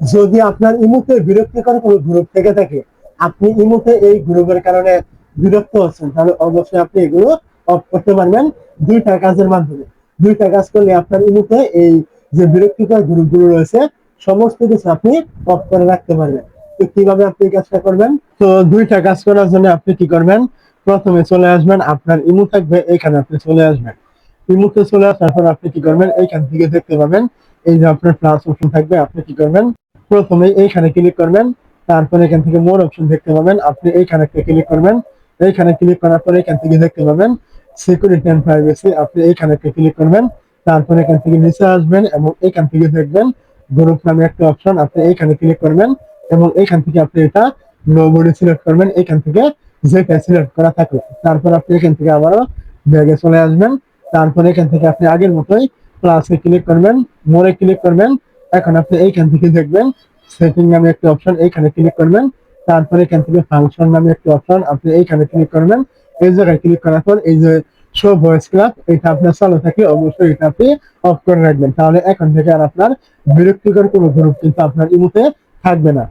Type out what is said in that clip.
যদি আপনার ইমুতে বিরক্তিকর কোনো গ্রুপ থেকে থাকে, আপনি ইমুতে এই গ্রুপের কারণে বিরক্ত হচ্ছেন, তাহলে অবশ্যই আপনি এগুলো অফ করতে পারবেন দুইটা কাজের মাধ্যমে। দুইটা কাজ করলে আপনার ইমুতে এই যে বিরক্তিকর গ্রুপগুলো রয়েছে সমস্ত কিছু আপনি অফ করে রাখতে পারবেন। তো কিভাবে আপনি এই কাজটা করবেন? তো দুইটা কাজ করার জন্য আপনি কি করবেন? প্রথমে চলে আসবেন, আপনার ইমু থাকবে এখানে, আপনি চলে আসবেন। ইমুতে চলে আসার পর আপনি কি করবেন? এইখান থেকে দেখতে পাবেন এই যে আপনার প্লাস অপশন থাকবে, আপনি কি করবেন? প্রথমে এইখানে ক্লিক করবেন, তারপর এখান থেকে মোর অপশন দেখতে পাবেন, আপনি এইখানে একটা ক্লিক করবেন। এইখানে ক্লিক করার পর এখান থেকে দেখতে পাবেন সিকিউরিটি এন্ড প্রাইভেসি, আপনি এইখানে একটা ক্লিক করবেন। তারপর এখান থেকে নিচে আসবেন এবং এখান থেকে দেখবেন গ্রুপ নামে একটা অপশন, আপনি এইখানে ক্লিক করবেন এবং এইখান থেকে আপনি এটা নোবডি সিলেক্ট করবেন, এখান থেকে যেটা সিলেক্ট করা থাকে। তারপর আপনি এখান থেকে আবারও ব্যাগে চলে আসবেন। তারপর এখান থেকে আপনি আগের মতোই প্লাসে ক্লিক করবেন, মোরে ক্লিক করবেন। এখন আপনি এইখান থেকে দেখবেন সেটিং নামে একটা অপশন, এইখানে ক্লিক করবেন। তারপরে এখান থেকে ফাংশন নামে একটা অপশন, আপনি এইখানে ক্লিক করবেন। এই জায়গায় ক্লিক করার পর এই যে শো ভয়েস ক্লাব, এটা আপনার চালু থাকলে অবশ্যই এটা আপনি অফ করে রাখবেন, তাহলে এখন থেকে আর আপনার বিরক্তিকর কোনো গ্রুপ কিন্তু আপনার ইমুতে থাকবে না।